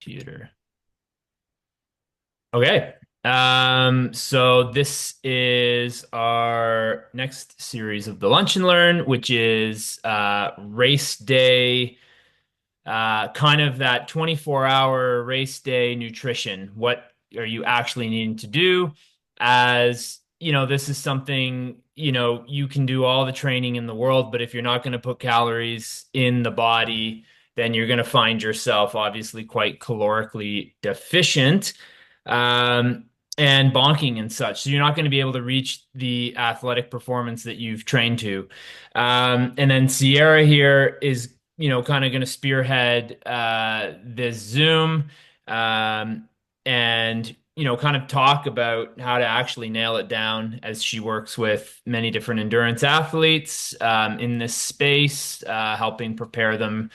Computer. Okay. So this is our next series of the Lunch and Learn, which is race day, kind of that 24-hour race day nutrition. What are you actually needing to do? As you know, this is something, you can do all the training in the world, but if you're not going to put calories in the body, then you're going to find yourself obviously quite calorically deficient. Um, and bonking and such. So you're not going to be able to reach the athletic performance that you've trained to. And then Sierra here is, kind of going to spearhead this Zoom, um, and, kind of talk about how to actually nail it down as she works with many different endurance athletes in this space, helping prepare them,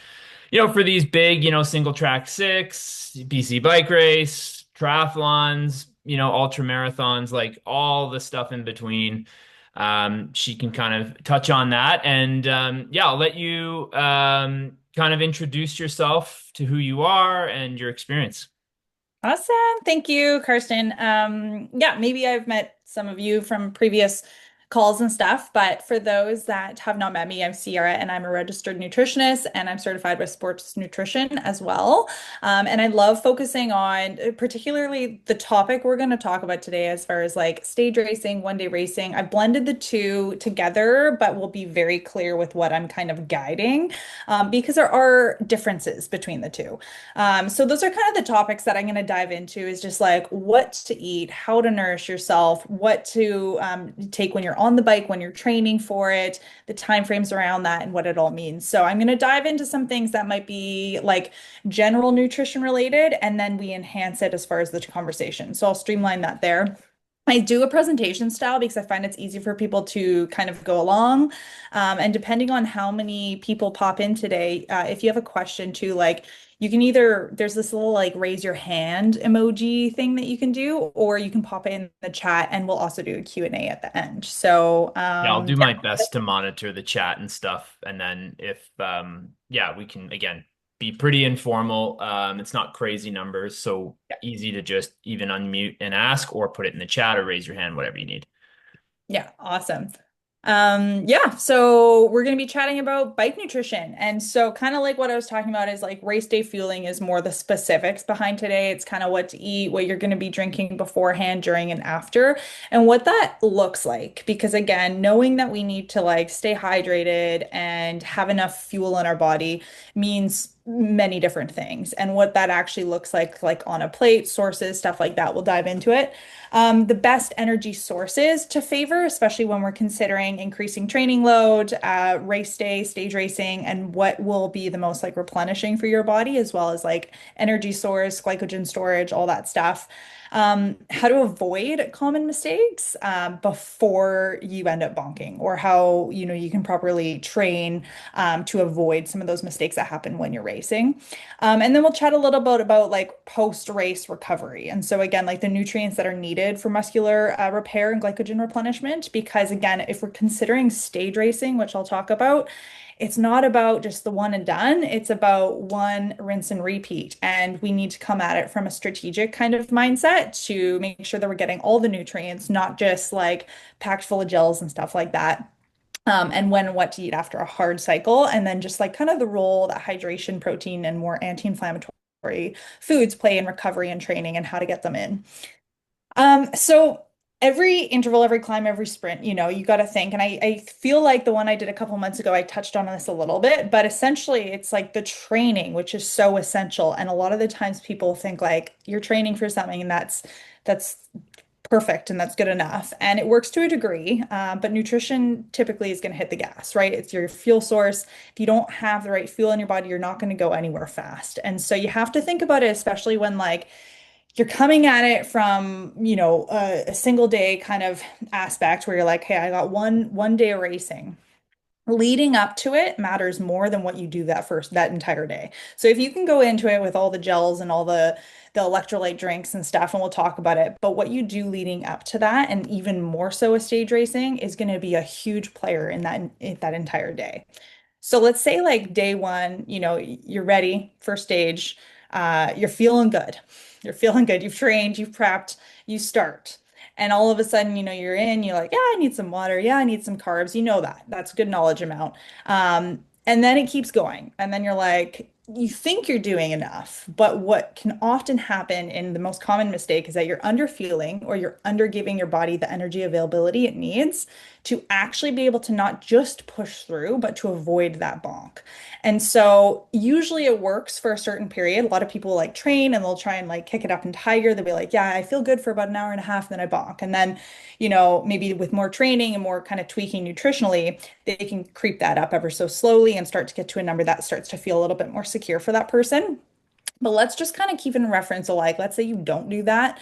for these big, single track six, BC bike race, triathlons, ultra marathons, like all the stuff in between. She can kind of touch on that. And yeah, I'll let you kind of introduce yourself to who you are and your experience. Awesome. Thank you, Karsten. Yeah, maybe I've met some of you from previous calls and stuff, but for those that have not met me, I'm Sierra and I'm a registered nutritionist and I'm certified with sports nutrition as well. And I love focusing on particularly the topic we're going to talk about today as far as like stage racing, one day racing. I blended the two together, but will be very clear with what I'm kind of guiding because there are differences between the two. So those are kind of the topics that I'm going to dive into is just like what to eat, how to nourish yourself, what to take when you're on the bike, when you're training for it, the time frames around that, and what it all means. So I'm going to dive into some things that might be like general nutrition related, and then we enhance it as far as the conversation. So I'll streamline that there. I do a presentation style because I find it's easy for people to kind of go along. And depending on how many people pop in today, if you have a question too, like you can either, there's this little like raise your hand emoji thing that you can do, or you can pop it in the chat and we'll also do a Q&A at the end. So, Yeah, I'll do yeah. my best to monitor the chat and stuff. And then if, yeah, we can, again, be pretty informal. It's not crazy numbers, so easy to just even unmute and ask or put it in the chat or raise your hand, whatever you need. Yeah, awesome. Yeah, so we're going to be chatting about bike nutrition. And so kind of like what I was talking about is like race day fueling is more the specifics behind today. It's kind of what to eat, what you're going to be drinking beforehand, during, and after, and what that looks like. Because again, knowing that we need to like stay hydrated and have enough fuel in our body means many different things. And what that actually looks like on a plate, sources, stuff like that, we'll dive into it. The best energy sources to favor, especially when we're considering increasing training load, race day, stage racing, and what will be the most like replenishing for your body, as well as like energy source, glycogen storage, all that stuff. How to avoid common mistakes before you end up bonking, or how you can properly train to avoid some of those mistakes that happen when you're racing. And then we'll chat a little bit about like post-race recovery. And so again, like the nutrients that are needed for muscular repair and glycogen replenishment. Because again, if we're considering stage racing, which I'll talk about, it's not about just the one and done. It's about one rinse and repeat. And we need to come at it from a strategic kind of mindset to make sure that we're getting all the nutrients, not just like packed full of gels and stuff like that. And when and what to eat after a hard cycle, and then just like kind of the role that hydration, protein, and more anti-inflammatory foods play in recovery and training and how to get them in. So every interval, every climb, every sprint, you got to think. And I feel like the one I did a couple months ago, I touched on this a little bit, but essentially it's like the training, which is so essential. And a lot of the times people think like you're training for something and that's perfect and that's good enough. And it works to a degree, but nutrition typically is going to hit the gas, right? It's your fuel source. If you don't have the right fuel in your body, you're not going to go anywhere fast. And so you have to think about it, especially when like you're coming at it from, a single day kind of aspect where you're like, hey, I got one day of racing. Leading up to it matters more than what you do that entire day. So if you can go into it with all the gels and all the electrolyte drinks and stuff, and we'll talk about it, but what you do leading up to that, and even more so with stage racing, is going to be a huge player in that entire day. So let's say like day one, you're ready for stage. You're feeling good. You're feeling good. You've trained, you've prepped, you start. And all of a sudden, you're in, you're like, yeah, I need some water. Yeah, I need some carbs. You know that. That's a good knowledge amount. And then it keeps going. And then you're like, you think you're doing enough. But what can often happen, and the most common mistake, is that you're underfueling or you're under giving your body the energy availability it needs to actually be able to not just push through, but to avoid that bonk. And so usually it works for a certain period. A lot of people like train and they'll try and like kick it up into higher. They'll be like, yeah, I feel good for about an hour and a half, then I bonk. And then, maybe with more training and more kind of tweaking nutritionally, they can creep that up ever so slowly and start to get to a number that starts to feel a little bit more secure for that person. But let's just kind of keep in reference alike. Let's say you don't do that.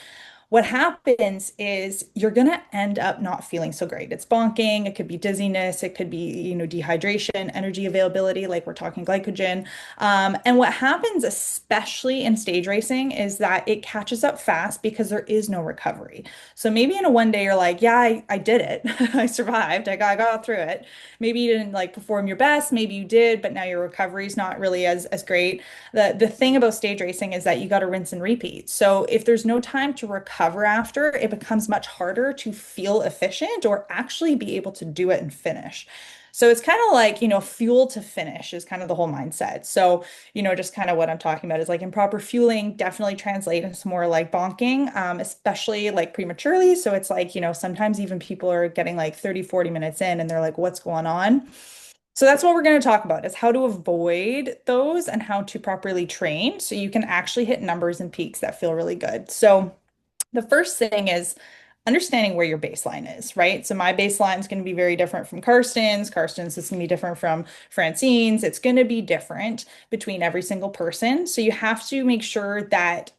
What happens is you're going to end up not feeling so great. It's bonking, it could be dizziness, it could be, dehydration, energy availability, like we're talking glycogen. And what happens, especially in stage racing, is that it catches up fast because there is no recovery. So maybe in a one day, you're like, yeah, I did it. I survived. I got through it. Maybe you didn't like perform your best, maybe you did, but now your recovery is not really as great. The thing about stage racing is that you got to rinse and repeat. So if there's no time to recover after, it becomes much harder to feel efficient or actually be able to do it and finish. So it's kind of like, fuel to finish is kind of the whole mindset. So, just kind of what I'm talking about is like improper fueling definitely translate into more like bonking, especially like prematurely. So it's like, sometimes even people are getting like 30, 40 minutes in and they're like, what's going on? So that's what we're going to talk about is how to avoid those and how to properly train so you can actually hit numbers and peaks that feel really good. So the first thing is understanding where your baseline is, right? So my baseline is going to be very different from Karsten's. Karsten's is going to be different from Francine's. It's going to be different between every single person. So you have to make sure that,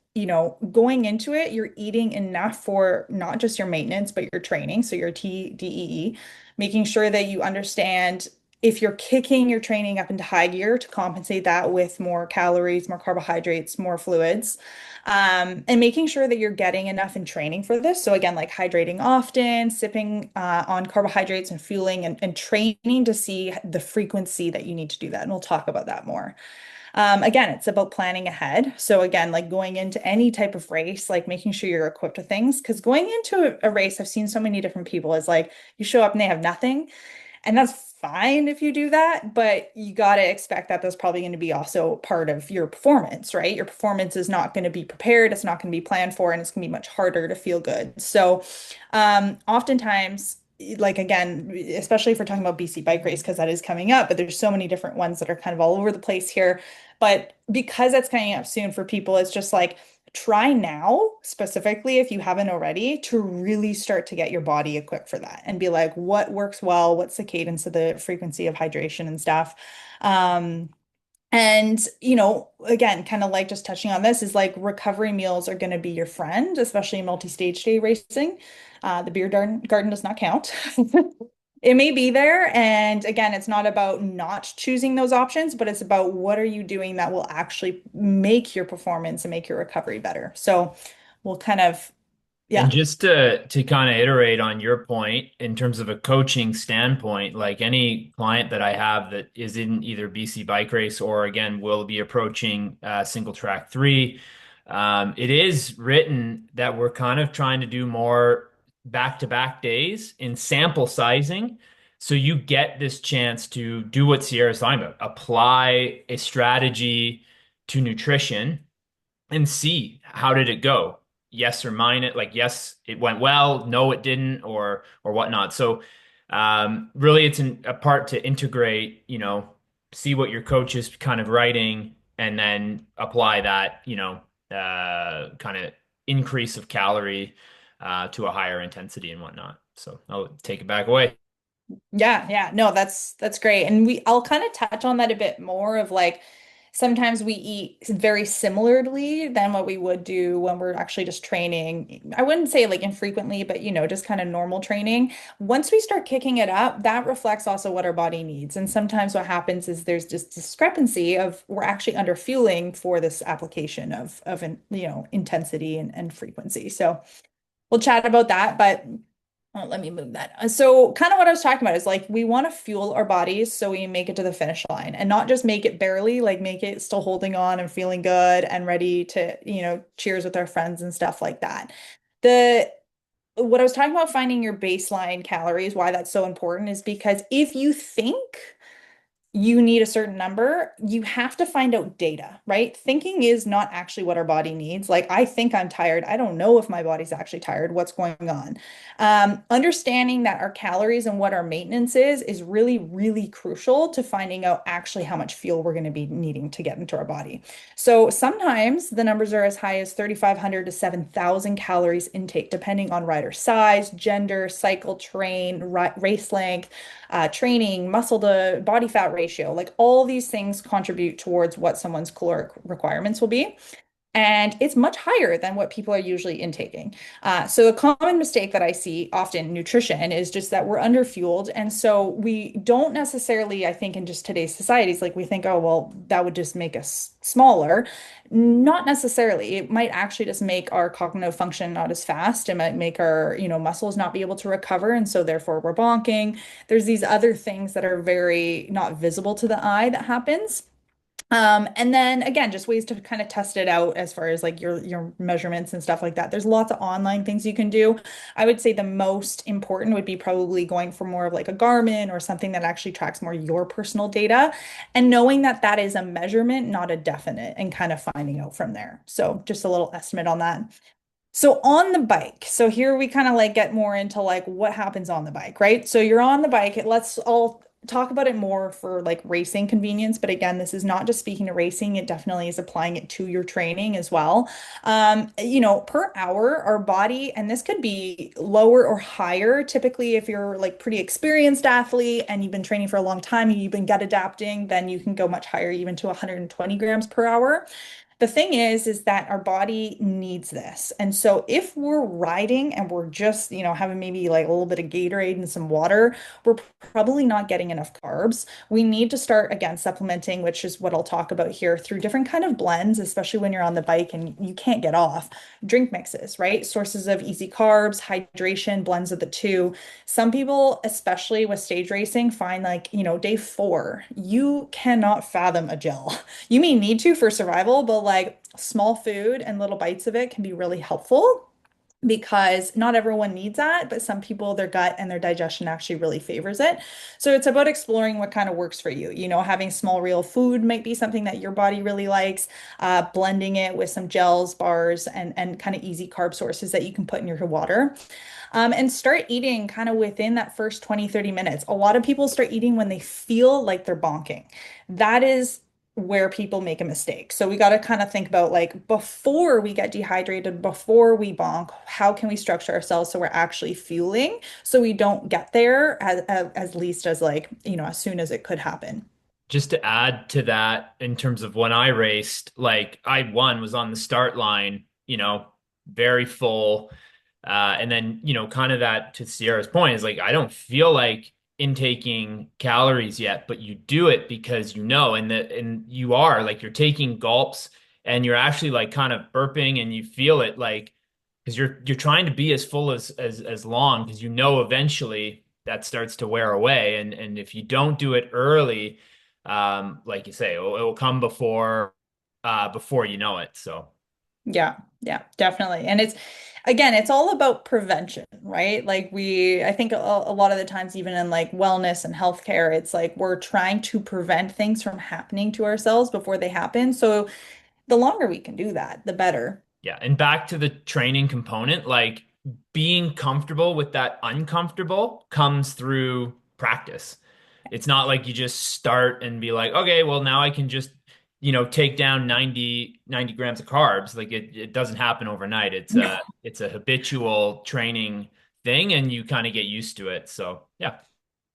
going into it, you're eating enough for not just your maintenance, but your training. So your TDEE, making sure that you understand if you're kicking your training up into high gear to compensate that with more calories, more carbohydrates, more fluids, and making sure that you're getting enough in training for this. So again, like hydrating often, sipping on carbohydrates and fueling and training to see the frequency that you need to do that. And we'll talk about that more. Again, it's about planning ahead. So again, like going into any type of race, like making sure you're equipped with things. Because going into a race, I've seen so many different people is like you show up and they have nothing. And that's fine if you do that, but you got to expect that that's probably going to be also part of your performance, right? Your performance is not going to be prepared, it's not going to be planned for, and it's going to be much harder to feel good. So, oftentimes, like again, especially if we're talking about BC bike race, because that is coming up, but there's so many different ones that are kind of all over the place here. But because that's coming up soon for people, it's just like, try now, specifically if you haven't already, to really start to get your body equipped for that and be like, what works well? What's the cadence of the frequency of hydration and stuff? Um, and, again, kind of like just touching on this is like recovery meals are going to be your friend, especially in multi-stage day racing. The beer garden does not count. It may be there. And again, it's not about not choosing those options, but it's about what are you doing that will actually make your performance and make your recovery better. So we'll kind of, And yeah. just to kind of iterate on your point in terms of a coaching standpoint, like any client that I have that is in either BC Bike Race or again will be approaching single track three, it is written that we're kind of trying to do more back-to-back days in sample sizing. So you get this chance to do what Sierra's talking about, apply a strategy to nutrition and see how did it go. Yes or minus, like yes, it went well, no, it didn't, or whatnot. So really it's a part to integrate, see what your coach is kind of writing and then apply that, kind of increase of calorie to a higher intensity and whatnot. So I'll take it back away. Yeah, yeah. No, that's great. And I'll kind of touch on that a bit more of like sometimes we eat very similarly than what we would do when we're actually just training. I wouldn't say like infrequently, but just kind of normal training. Once we start kicking it up, that reflects also what our body needs. And sometimes what happens is there's just discrepancy of we're actually under fueling for this application of intensity and frequency. So we'll chat about that, but Oh, let me move that. So, kind of what I was talking about is like we want to fuel our bodies so we make it to the finish line and not just make it barely, like make it still holding on and feeling good and ready to, cheers with our friends and stuff like that. The What I was talking about finding your baseline calories, why that's so important is because if you think you need a certain number, you have to find out data, right? Thinking is not actually what our body needs. Like, I think I'm tired. I don't know if my body's actually tired. What's going on? Understanding that our calories and what our maintenance is really, really crucial to finding out actually how much fuel we're going to be needing to get into our body. So sometimes the numbers are as high as 3,500 to 7,000 calories intake, depending on rider size, gender, cycle, terrain, race length, training, muscle to body fat ratio, like all these things contribute towards what someone's caloric requirements will be. And it's much higher than what people are usually intaking. So a common mistake that I see often in nutrition is just that we're underfueled. And so we don't necessarily, I think, in just today's societies, like we think, oh, well, that would just make us smaller. Not necessarily. It might actually just make our cognitive function not as fast. It might make our, muscles not be able to recover. And so therefore we're bonking. There's these other things that are very not visible to the eye that happens. And then again, just ways to kind of test it out as far as like your measurements and stuff like that. There's lots of online things you can do. I would say the most important would be probably going for more of like a Garmin or something that actually tracks more your personal data and knowing that that is a measurement, not a definite, and kind of finding out from there. So just a little estimate on that. So on the bike, so here we kind of like get more into like what happens on the bike, right? So you're on the bike. Let's all talk about it more for like racing convenience. But again, this is not just speaking to racing, it definitely is applying it to your training as well. Per hour, our body, and this could be lower or higher. Typically, if you're like pretty experienced athlete and you've been training for a long time and you've been gut adapting, then you can go much higher, even to 120 grams per hour. The thing is that our body needs this. And so if we're riding and we're just, having maybe like a little bit of Gatorade and some water, we're probably not getting enough carbs. We need to start again supplementing, which is what I'll talk about here through different kind of blends, especially when you're on the bike and you can't get off. Drink mixes, right? Sources of easy carbs, hydration, blends of the two. Some people, especially with stage racing, find like, day 4, you cannot fathom a gel. You may need to for survival, but like small food and little bites of it can be really helpful because not everyone needs that, but some people, their gut and their digestion actually really favors it. So it's about exploring what kind of works for you. Having small real food might be something that your body really likes, blending it with some gels, bars, and kind of easy carb sources that you can put in your water. And start eating kind of within that first 20, 30 minutes. A lot of people start eating when they feel like they're bonking. That is where people make a mistake. So we got to kind of think about like before we get dehydrated, before we bonk, how can we structure ourselves so we're actually fueling so we don't get there as least as like, as soon as it could happen. Just to add to that, in terms of when I raced, like I one was on the start line, very full. And then, kind of that to Sierra's point is like, I don't feel like intaking calories yet, but you do it because and you are like, you're taking gulps and you're actually like kind of burping and you feel it like, because you're trying to be as full as long because eventually that starts to wear away. And if you don't do it early, like you say, it will come before you know it. So. Yeah, yeah, definitely. And again, it's all about prevention, right? Like I think a lot of the times, even in like wellness and healthcare, it's like we're trying to prevent things from happening to ourselves before they happen. So the longer we can do that, the better. Yeah, and back to the training component, like being comfortable with that uncomfortable comes through practice. It's not like you just start and be like, okay, well now I can just, take down 90 grams of carbs. Like it doesn't happen overnight. It's a habitual training thing and you kind of get used to it. So, yeah.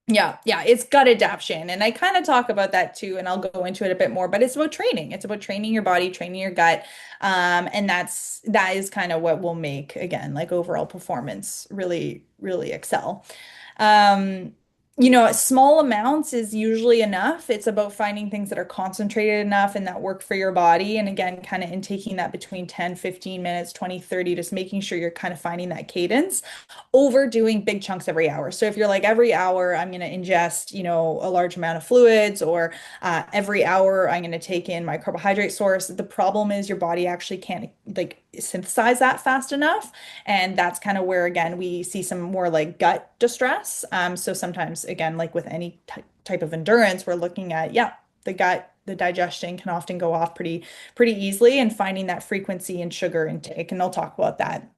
Yeah, yeah, it's gut adaptation. And I kind of talk about that too, and I'll go into it a bit more, but it's about training. It's about training your body, training your gut. And that is kind of what will make, again, like overall performance really, really excel. Um, Small amounts is usually enough. It's about finding things that are concentrated enough and that work for your body. And again, kind of intaking that between 10, 15 minutes, 20, 30, just making sure you're kind of finding that cadence over doing big chunks every hour. So if you're like every hour, I'm going to ingest, a large amount of fluids, or every hour, I'm going to take in my carbohydrate source. The problem is your body actually can't like synthesize that fast enough. And that's kind of where, again, we see some more like gut distress. So sometimes, again, like with any type of endurance, we're looking at, yeah, the gut, the digestion can often go off pretty easily, and finding that frequency and sugar intake. And I'll talk about that.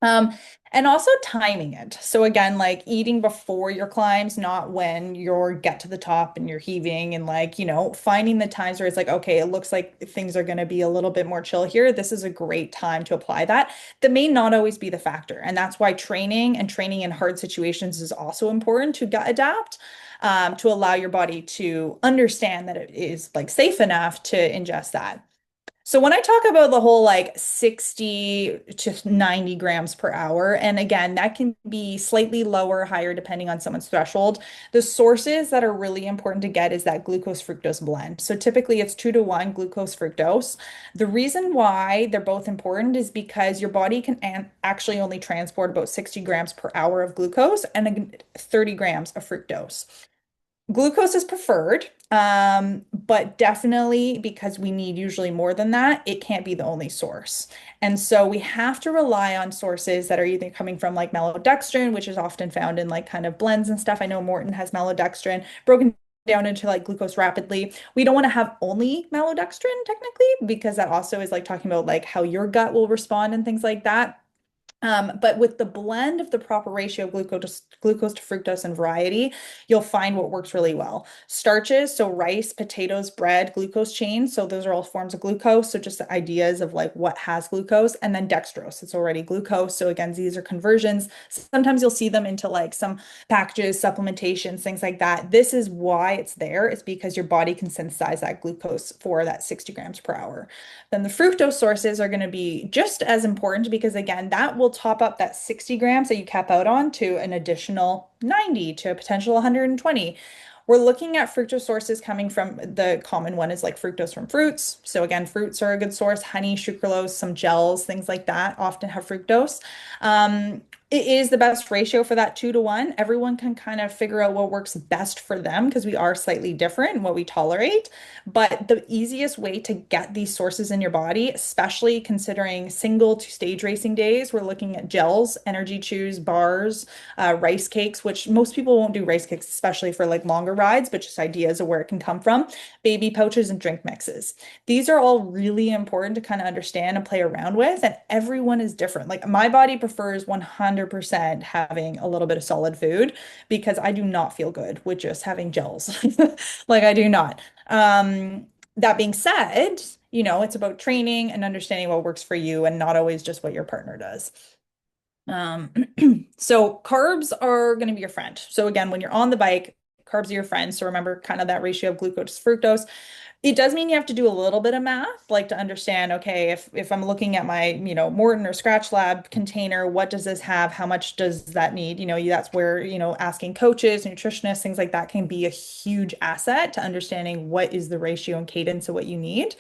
Um, and also timing it. So again, like eating before your climbs, not when you're get to the top and you're heaving, and like, finding the times where it's like, okay, it looks like things are going to be a little bit more chill here. This is a great time to apply that. That may not always be the factor. And that's why training in hard situations is also important to gut adapt, to allow your body to understand that it is like safe enough to ingest that. So when I talk about the whole like 60 to 90 grams per hour, and again, that can be slightly lower, higher, depending on someone's threshold. The sources that are really important to get is that glucose fructose blend. So typically it's 2-to-1 glucose fructose. The reason why they're both important is because your body can actually only transport about 60 grams per hour of glucose and 30 grams of fructose. Glucose is preferred, but definitely because we need usually more than that, it can't be the only source. And so we have to rely on sources that are either coming from like maltodextrin, which is often found in like kind of blends and stuff. I know Morton has maltodextrin broken down into like glucose rapidly. We don't want to have only maltodextrin technically, because that also is like talking about like how your gut will respond and things like that. But with the blend of the proper ratio of glucose to fructose and variety, you'll find what works really well. Starches, so rice, potatoes, bread, glucose chain. So those are all forms of glucose. So just the ideas of like what has glucose, and then dextrose. It's already glucose. So again, these are conversions. Sometimes you'll see them into like some packages, supplementations, things like that. This is why it's there. It's because your body can synthesize that glucose for that 60 grams per hour. Then the fructose sources are going to be just as important, because again, that will top up that 60 grams that you cap out on to an additional 90 to a potential 120. We're looking at fructose sources coming from, the common one is like fructose from fruits. So again, fruits are a good source. Honey, sucralose, some gels, things like that often have fructose. It is the best ratio for that 2-to-1. Everyone can kind of figure out what works best for them, because we are slightly different in what we tolerate. But the easiest way to get these sources in your body, especially considering single to stage racing days, we're looking at gels, energy chews, bars, rice cakes, which most people won't do rice cakes, especially for like longer rides, but just ideas of where it can come from, baby pouches, and drink mixes. These are all really important to kind of understand and play around with, and everyone is different. Like my body prefers 100% having a little bit of solid food, because I do not feel good with just having gels. Like I do not. That being said, it's about training and understanding what works for you, and not always just what your partner does. Um, so carbs are going to be your friend. So again, when you're on the bike, carbs are your friend. So remember kind of that ratio of glucose to fructose. It does mean you have to do a little bit of math, like to understand, okay, if I'm looking at my, Morton or Scratch Lab container, what does this have? How much does that need? That's where, asking coaches, nutritionists, things like that can be a huge asset to understanding what is the ratio and cadence of what you need.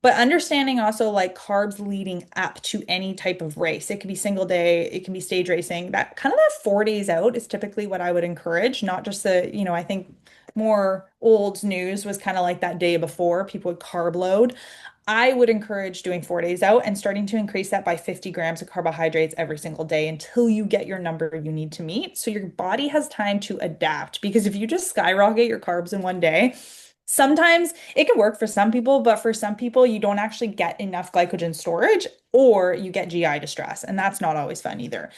But understanding also like carbs leading up to any type of race. It could be single day, it can be stage racing. That kind of that 4 days out is typically what I would encourage, not just I think more old news was kind of like that day before people would carb load. I would encourage doing 4 days out and starting to increase that by 50 grams of carbohydrates every single day until you get your number you need to meet. So your body has time to adapt. Because if you just skyrocket your carbs in one day, sometimes it can work for some people, but for some people, you don't actually get enough glycogen storage, or you get GI distress. And that's not always fun either.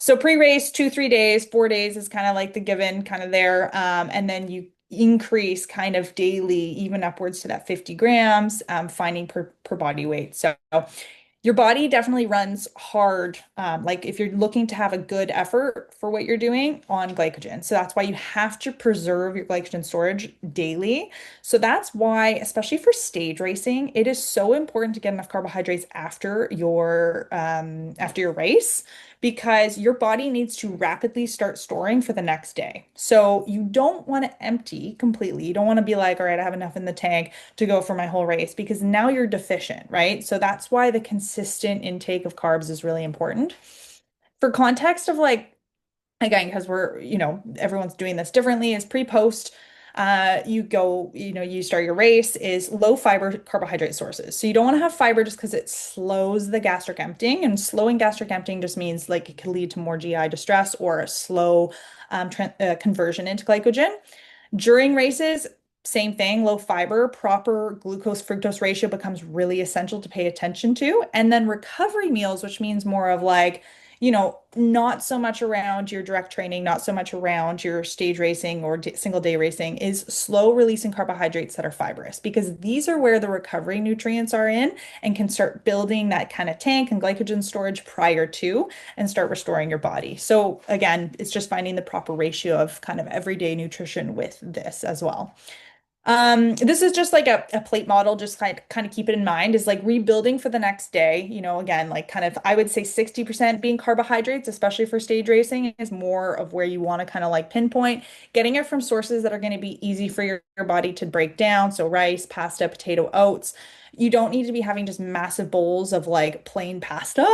So pre-race, 2, 3 days, 4 days is kind of like the given kind of there. And then you increase kind of daily, even upwards to that 50 grams, finding per body weight. So Your body definitely runs hard, like if you're looking to have a good effort for what you're doing on glycogen. So that's why you have to preserve your glycogen storage daily. So that's why, especially for stage racing, it is so important to get enough carbohydrates after your race because your body needs to rapidly start storing for the next day. So you don't want to empty completely. You don't want to be like, all right, I have enough in the tank to go for my whole race because now you're deficient, right? So that's why the consistent intake of carbs is really important. For context of like, again, because everyone's doing this differently, is pre-post. You start your race is low fiber carbohydrate sources. So you don't want to have fiber just because it slows the gastric emptying, and slowing gastric emptying just means like it can lead to more GI distress or a slow conversion into glycogen. During races, same thing, low fiber, proper glucose fructose ratio becomes really essential to pay attention to. And then recovery meals, which means more of like, not so much around your direct training, not so much around your stage racing or single day racing, is slow releasing carbohydrates that are fibrous because these are where the recovery nutrients are in and can start building that kind of tank and glycogen storage prior to and start restoring your body. So again, it's just finding the proper ratio of kind of everyday nutrition with this as well. This is just like a plate model, just kind of keep it in mind, is like rebuilding for the next day. Again, like kind of, I would say 60% being carbohydrates, especially for stage racing, is more of where you want to kind of like pinpoint, getting it from sources that are going to be easy for your body to break down. So rice, pasta, potato, oats. You don't need to be having just massive bowls of like plain pasta,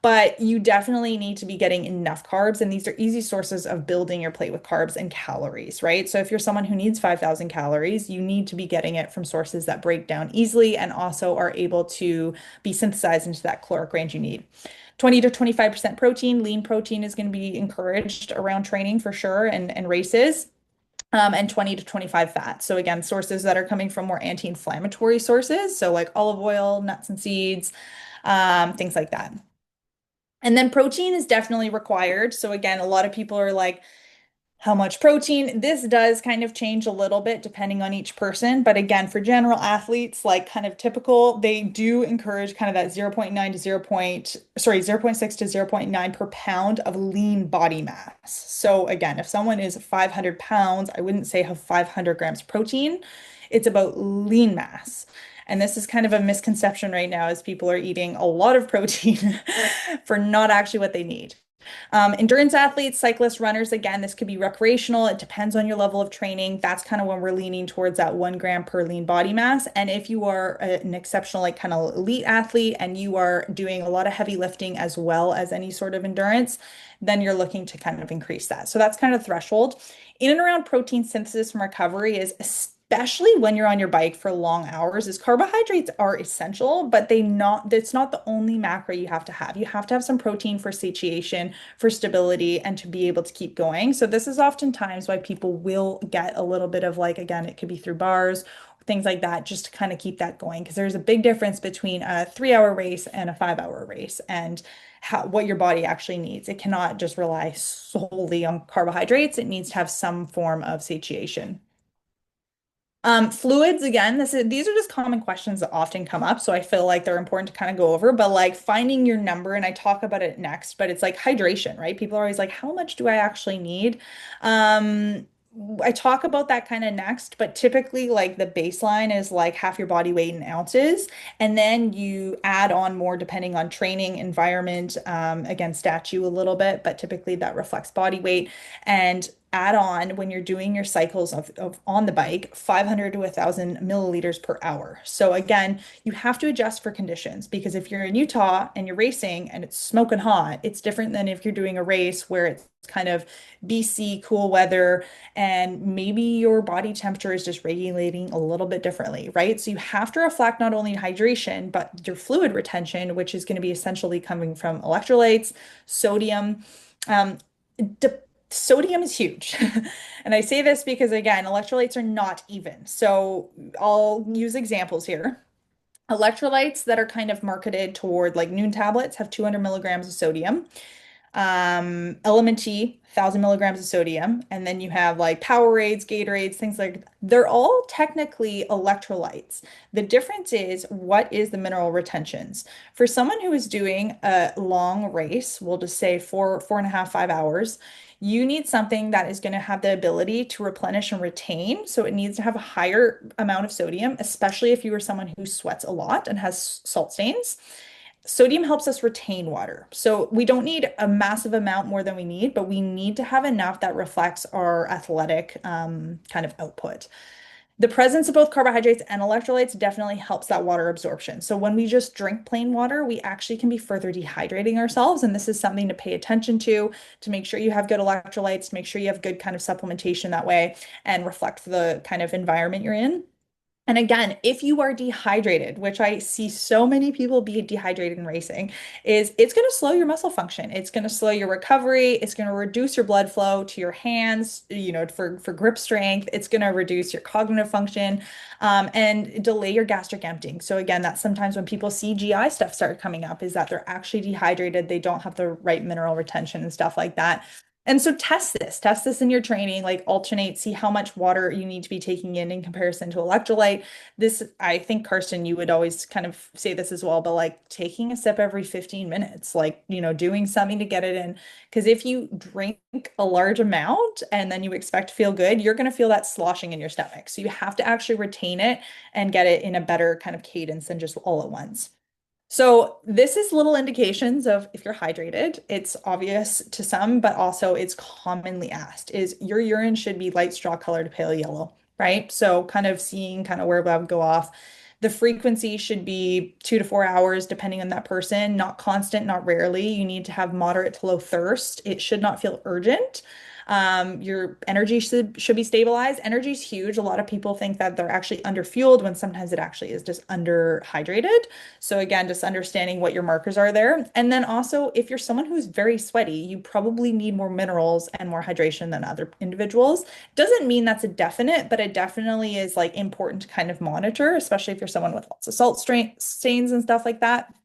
but you definitely need to be getting enough carbs. And these are easy sources of building your plate with carbs and calories, right? So if you're someone who needs 5,000 calories, you need to be getting it from sources that break down easily and also are able to be synthesized into that caloric range you need. 20 to 25% protein, lean protein is going to be encouraged around training for sure and races. And 20 to 25 fat. So again, sources that are coming from more anti-inflammatory sources. So like olive oil, nuts and seeds, things like that. And then protein is definitely required. So again, a lot of people are like, how much protein? This does kind of change a little bit depending on each person. But again, for general athletes, like kind of typical, they do encourage kind of that 0.9 to 0.6 to zero point 0.9 per pound of lean body mass. So again, if someone is 500 pounds, I wouldn't say have 500 grams protein. It's about lean mass. And this is kind of a misconception right now as people are eating a lot of protein for not actually what they need. Endurance athletes, cyclists, runners, again, this could be recreational. It depends on your level of training. That's kind of when we're leaning towards that 1 gram per lean body mass. And if you are an exceptional, like kind of elite athlete and you are doing a lot of heavy lifting as well as any sort of endurance, then you're looking to kind of increase that. So that's kind of threshold. In and around protein synthesis from recovery is especially when you're on your bike for long hours, is carbohydrates are essential, but it's not the only macro you have to have. You have to have some protein for satiation, for stability, and to be able to keep going. So this is oftentimes why people will get a little bit of like, again, it could be through bars, things like that, just to kind of keep that going. Because there's a big difference between a 3 hour race and a 5 hour race and what your body actually needs. It cannot just rely solely on carbohydrates. It needs to have some form of satiation. Fluids, again, these are just common questions that often come up, so I feel like they're important to kind of go over, but like finding your number, and I talk about it next, but it's like hydration, right? People are always like, how much do I actually need? Um, I talk about that kind of next, but typically like the baseline is like half your body weight in ounces, and then you add on more depending on training, environment, again, statue a little bit, but typically that reflects body weight. And add on when you're doing your cycles of on the bike 500 to 1,000 milliliters per hour. So again, you have to adjust for conditions because if you're in Utah and you're racing and it's smoking hot, it's different than if you're doing a race where it's kind of BC cool weather and maybe your body temperature is just regulating a little bit differently, right? So you have to reflect not only hydration, but your fluid retention, which is going to be essentially coming from electrolytes, sodium. Um, Sodium is huge. And I say this because, again, electrolytes are not even. So I'll use examples here. Electrolytes that are kind of marketed toward like Noon tablets have 200 milligrams of sodium. Element T, 1,000 milligrams of sodium, and then you have like Powerades, Gatorades, things like they're all technically electrolytes. The difference is what is the mineral retentions. For someone who is doing a long race, we'll just say 4.5, 5 hours, you need something that is going to have the ability to replenish and retain. So it needs to have a higher amount of sodium, especially if you are someone who sweats a lot and has salt stains. Sodium helps us retain water. So we don't need a massive amount more than we need, but we need to have enough that reflects our athletic kind of output. The presence of both carbohydrates and electrolytes definitely helps that water absorption. So when we just drink plain water, we actually can be further dehydrating ourselves. And this is something to pay attention to make sure you have good electrolytes, to make sure you have good kind of supplementation that way and reflect the kind of environment you're in. And again, if you are dehydrated, which I see so many people be dehydrated in racing, is it's going to slow your muscle function. It's going to slow your recovery. It's going to reduce your blood flow to your hands, for grip strength. It's going to reduce your cognitive function, and delay your gastric emptying. So again, that's sometimes when people see GI stuff start coming up, is that they're actually dehydrated. They don't have the right mineral retention and stuff like that. And so test this in your training, like alternate, see how much water you need to be taking in comparison to electrolyte. This, I think, Karsten, you would always kind of say this as well, but like taking a sip every 15 minutes, like, doing something to get it in. Because if you drink a large amount and then you expect to feel good, you're going to feel that sloshing in your stomach. So you have to actually retain it and get it in a better kind of cadence than just all at once. So this is little indications of if you're hydrated. It's obvious to some, but also it's commonly asked is your urine should be light straw color to pale yellow, right? So kind of seeing kind of where that would go off. The frequency should be 2 to 4 hours, depending on that person, not constant, not rarely. You need to have moderate to low thirst. It should not feel urgent. Your energy should be stabilized. Energy is huge. A lot of people think that they're actually underfueled when sometimes it actually is just underhydrated. So again, just understanding what your markers are there. And then also, if you're someone who's very sweaty, you probably need more minerals and more hydration than other individuals. Doesn't mean that's a definite, but it definitely is like important to kind of monitor, especially if you're someone with lots of stains and stuff like that.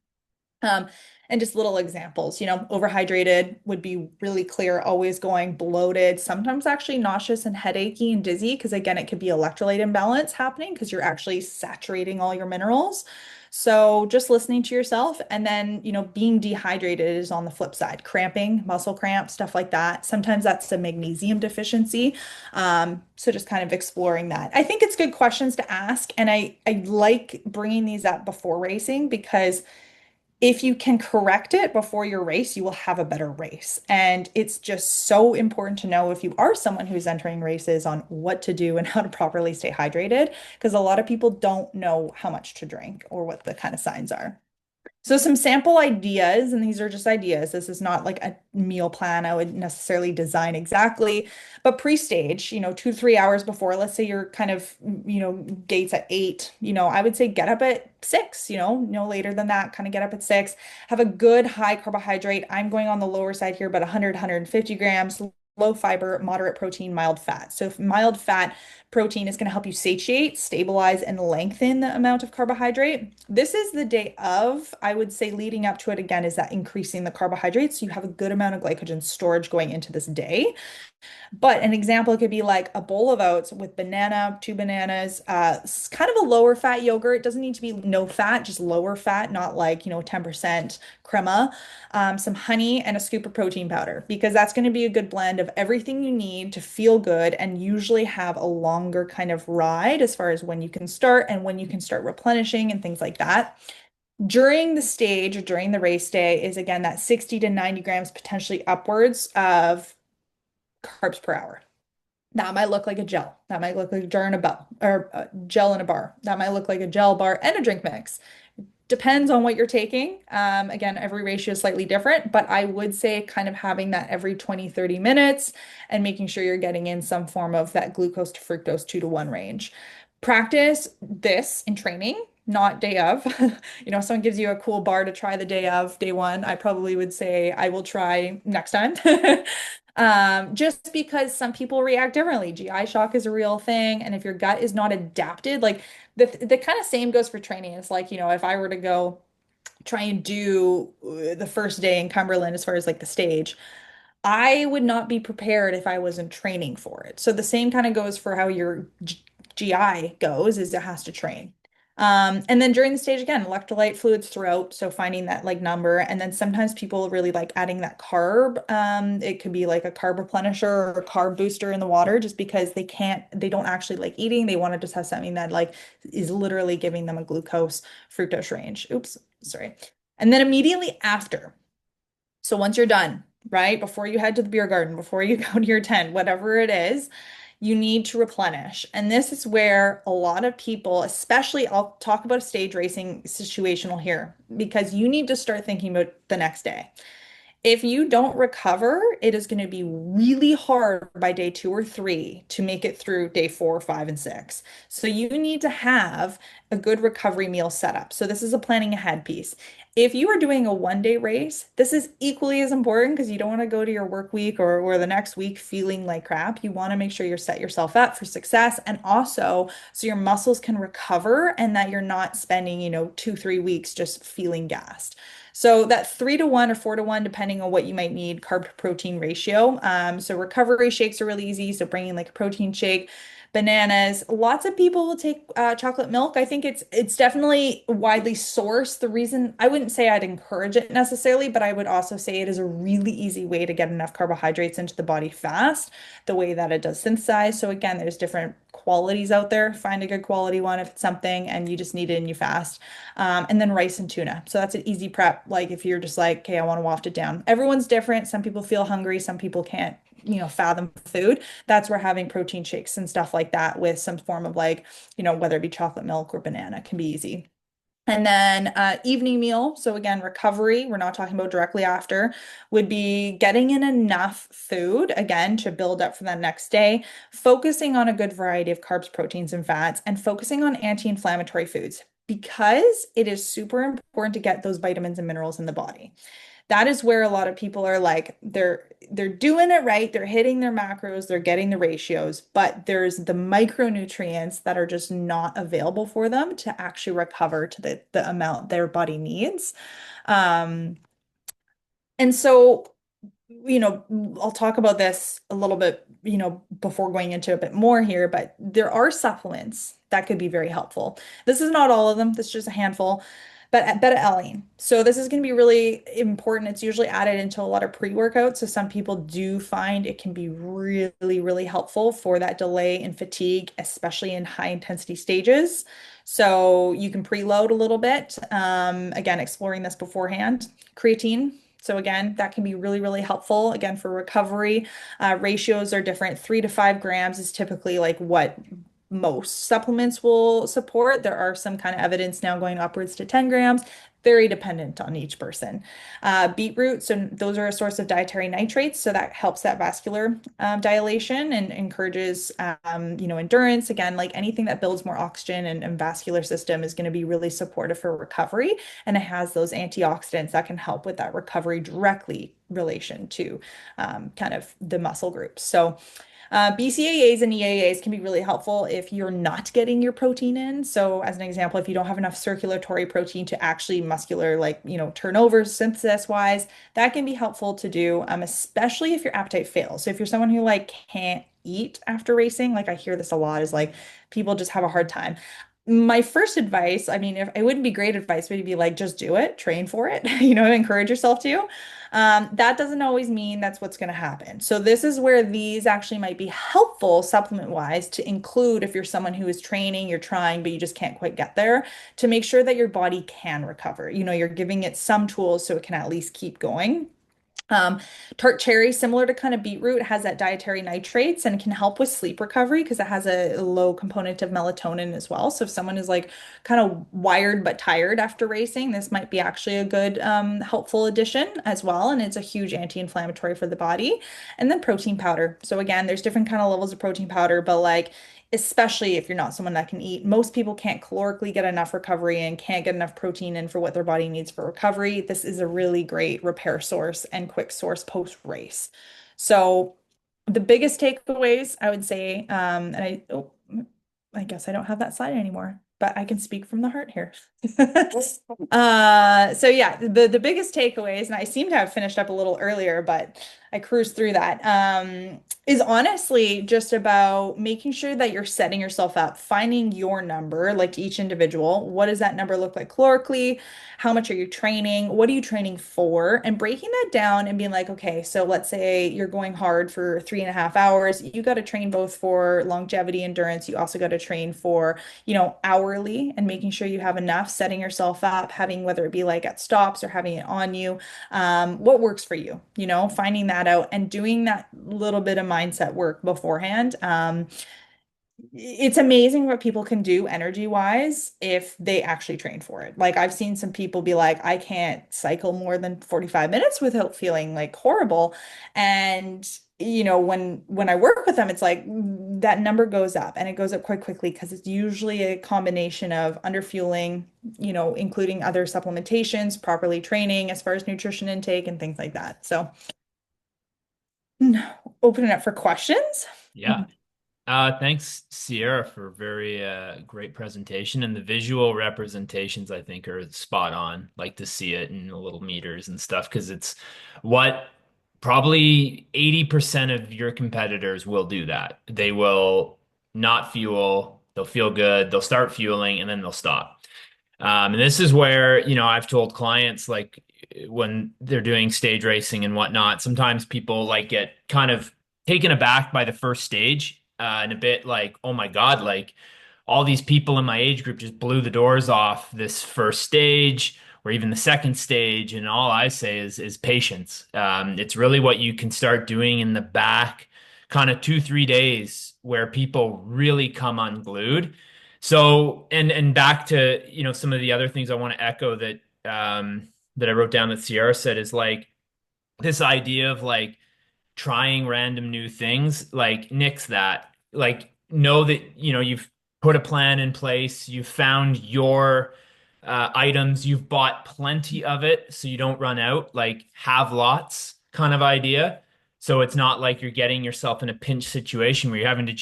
Um, and just little examples, overhydrated would be really clear, always going bloated, sometimes actually nauseous and headachy and dizzy, because again, it could be electrolyte imbalance happening because you're actually saturating all your minerals. So just listening to yourself and then, being dehydrated is on the flip side, cramping, muscle cramp, stuff like that. Sometimes that's a magnesium deficiency. So just kind of exploring that. I think it's good questions to ask. And I like bringing these up before racing because if you can correct it before your race, you will have a better race. And it's just so important to know if you are someone who's entering races on what to do and how to properly stay hydrated, because a lot of people don't know how much to drink or what the kind of signs are. So some sample ideas, and these are just ideas. This is not like a meal plan I would necessarily design exactly, but pre-stage, 2 to 3 hours before, let's say you're kind of, gates at 8, I would say get up at 6, no later than that, kind of get up at 6, have a good high carbohydrate. I'm going on the lower side here, but 100, 150 grams, low fiber, moderate protein, mild fat. So if mild fat protein is going to help you satiate, stabilize, and lengthen the amount of carbohydrate. This is the day of, I would say leading up to it again, is that increasing the carbohydrates. So you have a good amount of glycogen storage going into this day. But an example could be like a bowl of oats with banana, 2 bananas, kind of a lower fat yogurt. It doesn't need to be no fat, just lower fat, not like, 10% crema, some honey, and a scoop of protein powder, because that's going to be a good blend of everything you need to feel good and usually have a longer kind of ride as far as when you can start and when you can start replenishing and things like that. During the stage or during the race day is again that 60 to 90 grams, potentially upwards of carbs per hour. That might look like a gel. That might look like a jar in a bar or a gel in a bar. That might look like a gel bar and a drink mix. Depends on what you're taking. Again, every ratio is slightly different, but I would say kind of having that every 20, 30 minutes and making sure you're getting in some form of that glucose to fructose 2 to 1 range. Practice this in training, not day of. Someone gives you a cool bar to try the day of, day one. I probably would say I will try next time. Just because some people react differently. GI shock is a real thing. And if your gut is not adapted, like the kind of same goes for training. It's like, if I were to go try and do the first day in Cumberland as far as like the stage, I would not be prepared if I wasn't training for it. So the same kind of goes for how your GI goes, is it has to train. And then during the stage again, electrolyte fluids throughout. So finding that like number. And then sometimes people really like adding that carb. It could be like a carb replenisher or a carb booster in the water just because they don't actually like eating. They want to just have something that like is literally giving them a glucose fructose range. Oops, sorry. And then immediately after. So once you're done, right, before you head to the beer garden, before you go to your tent, whatever it is, you need to replenish. And this is where a lot of people, especially I'll talk about a stage racing situational here, because you need to start thinking about the next day. If you don't recover, it is going to be really hard by day 2 or 3 to make it through day 4, 5, and 6. So you need to have a good recovery meal set up. So this is a planning ahead piece. If you are doing a 1 day race, this is equally as important because you don't want to go to your work week or the next week feeling like crap. You want to make sure you're set yourself up for success and also so your muscles can recover and that you're not spending, 2, 3 weeks just feeling gassed. So that 3 to 1 or 4 to 1, depending on what you might need, carb to protein ratio. So recovery shakes are really easy. So bringing like a protein shake, bananas. Lots of people will take chocolate milk. I think it's definitely widely sourced. The reason I wouldn't say I'd encourage it necessarily, but I would also say it is a really easy way to get enough carbohydrates into the body fast, the way that it does synthesize. So again, there's different qualities out there. Find a good quality one if it's something and you just need it and you fast. And then rice and tuna. So that's an easy prep. Like if you're just like, okay, I want to waft it down. Everyone's different. Some people feel hungry. Some people can't, fathom food. That's where having protein shakes and stuff like that with some form of like, whether it be chocolate milk or banana can be easy. And then evening meal. So again, recovery, we're not talking about directly after, would be getting in enough food, again, to build up for that next day, focusing on a good variety of carbs, proteins, and fats, and focusing on anti-inflammatory foods because it is super important to get those vitamins and minerals in the body. That is where a lot of people are like they're doing it right, they're hitting their macros, they're getting the ratios, but there's the micronutrients that are just not available for them to actually recover to the amount their body needs. Um, and so I'll talk about this a little bit, before going into a bit more here, but there are supplements that could be very helpful. This is not all of them, this is just a handful, but beta-alanine. So this is going to be really important. It's usually added into a lot of pre-workouts. So some people do find it can be really, really helpful for that delay in fatigue, especially in high intensity stages. So you can preload a little bit. Again, exploring this beforehand. Creatine. So again, that can be really, really helpful. Again, for recovery, ratios are different. 3 to 5 grams is typically like what most supplements will support. There are some kind of evidence now going upwards to 10 grams, very dependent on each person. Beetroot, so those are a source of dietary nitrates, so that helps that vascular dilation and encourages, endurance. Again, like anything that builds more oxygen and vascular system is going to be really supportive for recovery, and it has those antioxidants that can help with that recovery directly relation to kind of the muscle groups. So BCAAs and EAAs can be really helpful if you're not getting your protein in. So, as an example, if you don't have enough circulatory protein to actually muscular, like, turnover synthesis wise, that can be helpful to do, especially if your appetite fails. So, if you're someone who like can't eat after racing, like I hear this a lot, is like people just have a hard time. My first advice, I mean, if it wouldn't be great advice, but you'd be like, just do it, train for it, encourage yourself to. That doesn't always mean that's what's going to happen. So this is where these actually might be helpful supplement wise to include if you're someone who is training, you're trying, but you just can't quite get there to make sure that your body can recover. You're giving it some tools so it can at least keep going. Um, Tart cherry, similar to kind of beetroot, has that dietary nitrates and can help with sleep recovery because it has a low component of melatonin as well. So if someone is like kind of wired but tired after racing, this might be actually a good helpful addition as well. And it's a huge anti-inflammatory for the body. And then protein powder. So again, there's different kind of levels of protein powder, but like especially if you're not someone that can eat. Most people can't calorically get enough recovery and can't get enough protein in for what their body needs for recovery. This is a really great repair source and quick source post race. So the biggest takeaways I would say, I guess I don't have that slide anymore, but I can speak from the heart here. So yeah, the biggest takeaways, and I seem to have finished up a little earlier, but I cruised through that, is honestly just about making sure that you're setting yourself up, finding your number, like each individual. What does that number look like calorically? How much are you training? What are you training for? And breaking that down and being like, okay, so let's say you're going hard for 3.5 hours. You got to train both for longevity, endurance. You also got to train for hourly and making sure you have enough, setting yourself up, having whether it be like at stops or having it on you, what works for you, finding that out and doing that little bit of mindset work beforehand. It's amazing what people can do energy wise if they actually train for it. Like I've seen some people be like, I can't cycle more than 45 minutes without feeling like horrible. And when I work with them, it's like that number goes up and it goes up quite quickly because it's usually a combination of underfueling, including other supplementations, properly training as far as nutrition intake and things like that. So open it up for questions. Yeah. Thanks, Sierra, for a very great presentation. And the visual representations, I think, are spot on. Like to see it in the little meters and stuff, because it's what probably 80% of your competitors will do that. They will not fuel, they'll feel good, they'll start fueling, and then they'll stop. And this is where, I've told clients like when they're doing stage racing and whatnot, sometimes people like get kind of taken aback by the first stage, and a bit like, oh my God, like all these people in my age group just blew the doors off this first stage or even the second stage. And all I say is patience. It's really what you can start doing in the back kind of 2, 3 days where people really come unglued. So, and back to, some of the other things I want to echo that I wrote down that Sierra said is like this idea of like trying random new things, like nix that. Like know that, you've put a plan in place, you've found your items, you've bought plenty of it so you don't run out, like have lots kind of idea. So it's not like you're getting yourself in a pinch situation where you're having to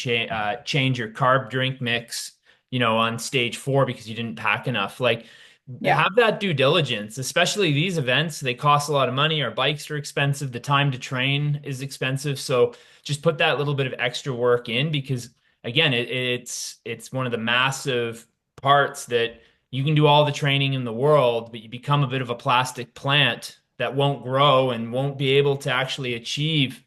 change your carb drink mix, on stage 4 because you didn't pack enough. Like Yeah. have that due diligence, especially these events. They cost a lot of money. Our bikes are expensive. The time to train is expensive. So just put that little bit of extra work in because again, it's one of the massive parts that you can do all the training in the world, but you become a bit of a plastic plant that won't grow and won't be able to actually achieve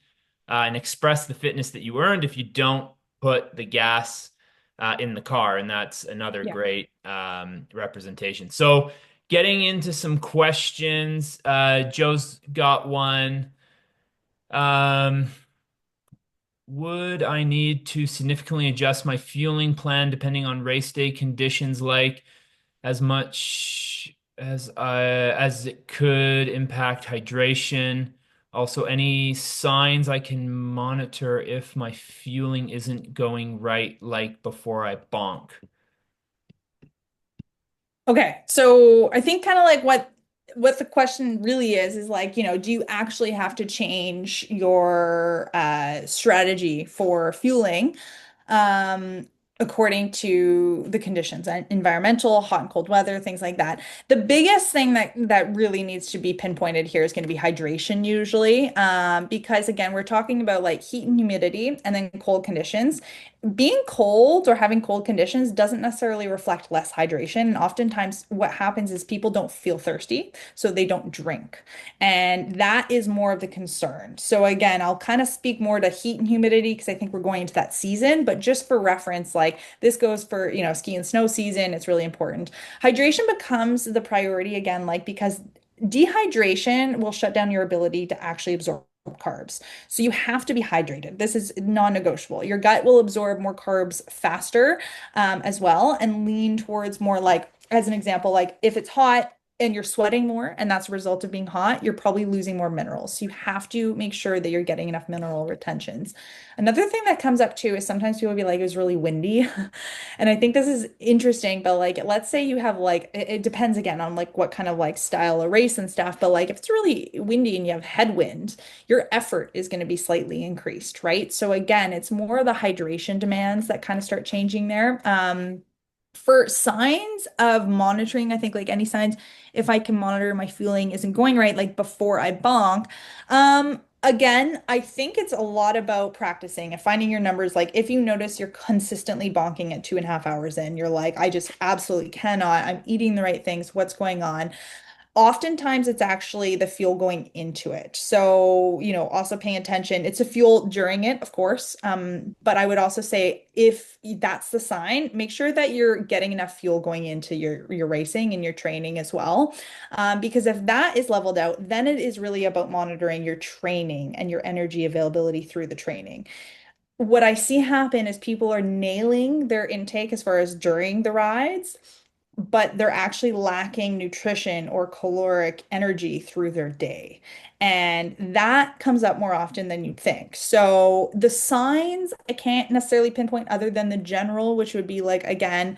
and express the fitness that you earned if you don't put the gas in the car, and that's another Yeah. great representation. So, getting into some questions, Joe's got one. Um, would I need to significantly adjust my fueling plan depending on race day conditions, like as much as it could impact hydration? Also, any signs I can monitor if my fueling isn't going right, like before I bonk? Okay, so I think kind of like what the question really is like, do you actually have to change your strategy for fueling um according to the conditions, environmental, hot and cold weather, things like that. The biggest thing that really needs to be pinpointed here is going to be hydration usually, because again, we're talking about like heat and humidity and then cold conditions. Being cold or having cold conditions doesn't necessarily reflect less hydration. And oftentimes, what happens is people don't feel thirsty, so they don't drink. And that is more of the concern. So, again, I'll kind of speak more to heat and humidity because I think we're going into that season. But just for reference, like this goes for, ski and snow season, it's really important. Hydration becomes the priority again, like because dehydration will shut down your ability to actually absorb carbs. So you have to be hydrated. This is non-negotiable. Your gut will absorb more carbs faster, as well, and lean towards more like, as an example, like if it's hot and you're sweating more, and that's a result of being hot, you're probably losing more minerals. So you have to make sure that you're getting enough mineral retentions. Another thing that comes up too is sometimes people be like, it was really windy. And I think this is interesting, but like, let's say you have like, it depends again on like what kind of like style of race and stuff, but like if it's really windy and you have headwind, your effort is going to be slightly increased, right? So again, it's more the hydration demands that kind of start changing there. For signs of monitoring, I think like any signs, if I can monitor my fueling isn't going right, like before I bonk, again, I think it's a lot about practicing and finding your numbers. Like if you notice you're consistently bonking at 2.5 hours in, you're like, I just absolutely cannot. I'm eating the right things. What's going on? Oftentimes it's actually the fuel going into it. So, also paying attention. It's a fuel during it, of course. But I would also say if that's the sign, make sure that you're getting enough fuel going into your racing and your training as well. Because if that is leveled out, then it is really about monitoring your training and your energy availability through the training. What I see happen is people are nailing their intake as far as during the rides, but they're actually lacking nutrition or caloric energy through their day. And that comes up more often than you'd think. So the signs I can't necessarily pinpoint other than the general, which would be like, again,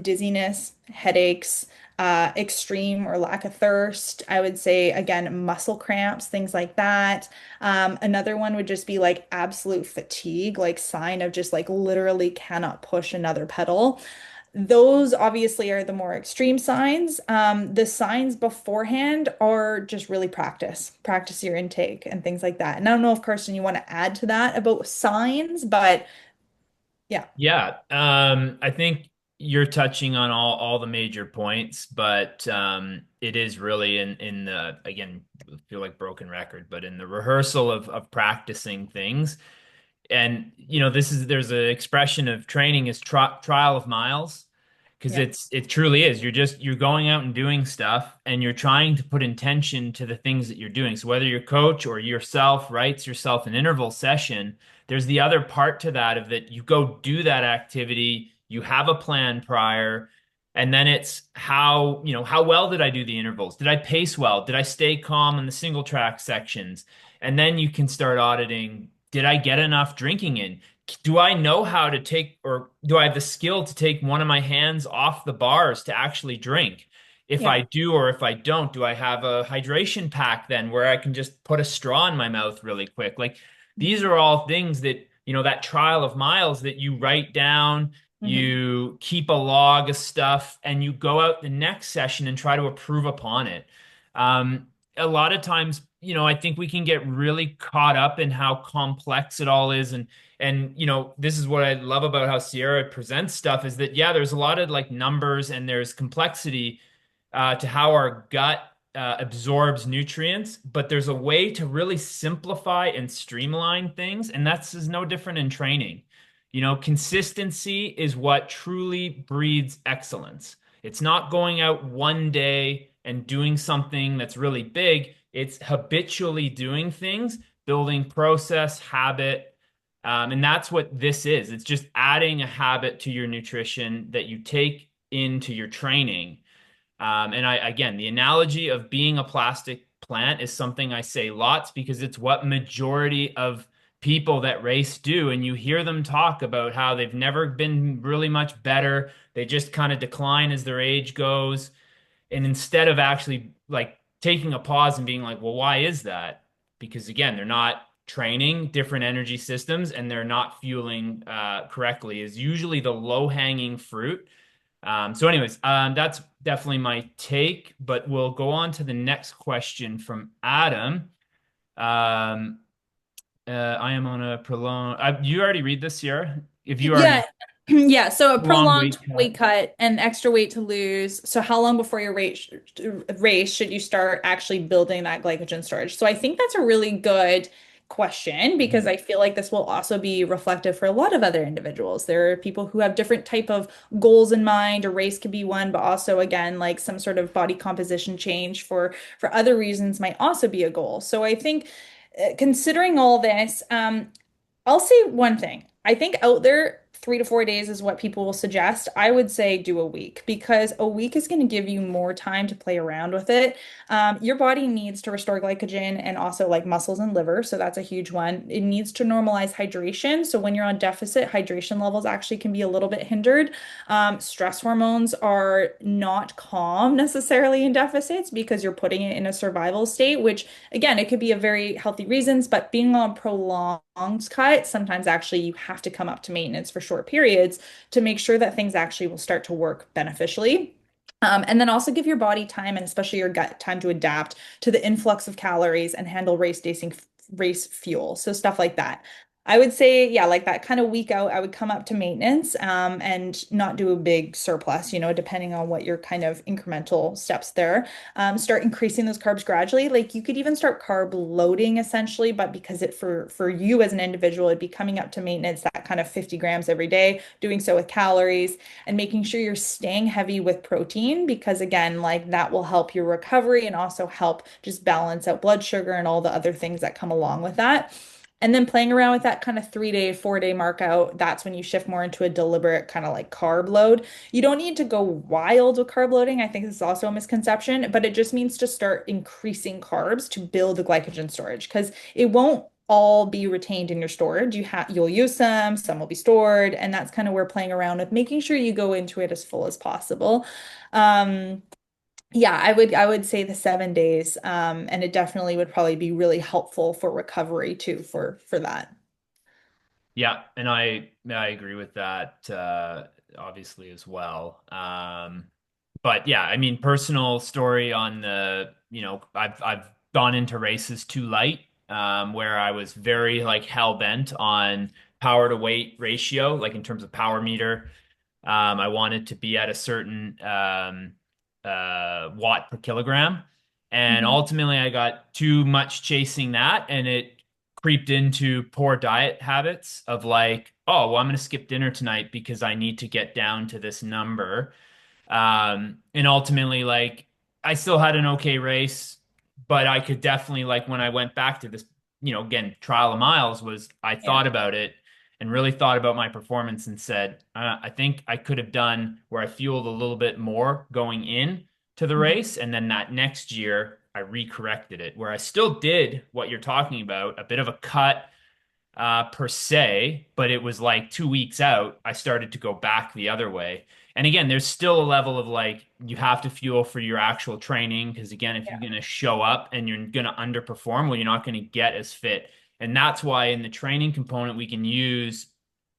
dizziness, headaches, extreme or lack of thirst. I would say, again, muscle cramps, things like that. Another one would just be like absolute fatigue, like sign of just like literally cannot push another pedal. Those obviously are the more extreme signs. The signs beforehand are just really practice your intake and things like that. And I don't know if Carson, you want to add to that about signs, but yeah, Yeah, I think you're touching on all the major points, but it is really in the again, I feel like broken record, but in the rehearsal of practicing things. And there's an expression of training is trial of miles, because yeah, it truly is. You're going out and doing stuff, and you're trying to put intention to the things that you're doing. So whether your coach or yourself writes yourself an interval session, there's the other part to that of that you go do that activity, you have a plan prior, and then it's how well did I do the intervals? Did I pace well? Did I stay calm in the single track sections? And then you can start auditing, did I get enough drinking in? Do I know how to take, or do I have the skill to take one of my hands off the bars to actually drink? If yeah. I do, or if I don't, do I have a hydration pack then where I can just put a straw in my mouth really quick? Like these are all things that, that trial of miles that you write down, Hmm. you keep a log of stuff, and you go out the next session and try to improve upon it. A lot of times, I think we can get really caught up in how complex it all is. And this is what I love about how Sierra presents stuff is that, yeah, there's a lot of like numbers and there's complexity to how our gut absorbs nutrients, but there's a way to really simplify and streamline things. And that's is no different in training. Consistency is what truly breeds excellence. It's not going out one day and doing something that's really big. It's habitually doing things, building process, habit. And that's what this is. It's just adding a habit to your nutrition that you take into your training. And again, the analogy of being a plastic plant is something I say lots because it's what majority of people that race do. And you hear them talk about how they've never been really much better. They just kind of decline as their age goes. And instead of actually like taking a pause and being like, well, why is that? Because again, they're not training different energy systems and they're not fueling correctly is usually the low-hanging fruit. So anyways, that's definitely my take, but we'll go on to the next question from Adam. Um, I am on a prolonged, you already read this, Sierra? If you Yeah. already Yeah. So a prolonged prolonged weight cut. weight cut and extra weight to lose. So how long before your race should you start actually building that glycogen storage? So I think that's a really good question because Mhm. I feel like this will also be reflective for a lot of other individuals. There are people who have different type of goals in mind. A race could be one, but also again, like some sort of body composition change for other reasons might also be a goal. So I think considering all this, I'll say one thing. I think out there, 3 to 4 days is what people will suggest. I would say do a week because a week is going to give you more time to play around with it. Your body needs to restore glycogen and also like muscles and liver. So that's a huge one. It needs to normalize hydration. So when you're on deficit, hydration levels actually can be a little bit hindered. Stress hormones are not calm necessarily in deficits because you're putting it in a survival state, which again, it could be a very healthy reasons, but being on prolonged cut, sometimes actually you have to come up to maintenance for for short periods to make sure that things actually will start to work beneficially. And then also give your body time and especially your gut time to adapt to the influx of calories and handle race fuel. So stuff like that. I would say, yeah, like that kind of week out, I would come up to maintenance, and not do a big surplus, depending on what your kind of incremental steps there. Start increasing those carbs gradually. Like you could even start carb loading essentially, but because it for you as an individual, it'd be coming up to maintenance, that kind of 50 grams every day, doing so with calories and making sure you're staying heavy with protein because again, like that will help your recovery and also help just balance out blood sugar and all the other things that come along with that. And then playing around with that kind of 3 day, 4 day mark out, that's when you shift more into a deliberate kind of like carb load. You don't need to go wild with carb loading. I think this is also a misconception, but it just means to start increasing carbs to build the glycogen storage because it won't all be retained in your storage. You'll use some will be stored, and that's kind of where playing around with making sure you go into it as full as possible. Um, yeah, I would say the 7 days, and it definitely would probably be really helpful for recovery too for that. Yeah, and I agree with that obviously as well. But yeah, I mean, personal story on I've gone into races too light, where I was very like hell bent on power to weight ratio, like in terms of power meter. I wanted to be at a certain watt per kilogram. And Mhm. ultimately, I got too much chasing that, and it creeped into poor diet habits of like, oh, well, I'm going to skip dinner tonight because I need to get down to this number. And ultimately, like, I still had an okay race, but I could definitely, like, when I went back to this, again, trial of miles was I Yeah. thought about it and really thought about my performance and said, I think I could have done where I fueled a little bit more going in to the Mhm. race. And then that next year, I recorrected it where I still did what you're talking about, a bit of a cut per se, but it was like 2 weeks out, I started to go back the other way. And again, there's still a level of like you have to fuel for your actual training because again, if you're Yeah. going to show up and you're going to underperform, well, you're not going to get as fit. And that's why in the training component we can use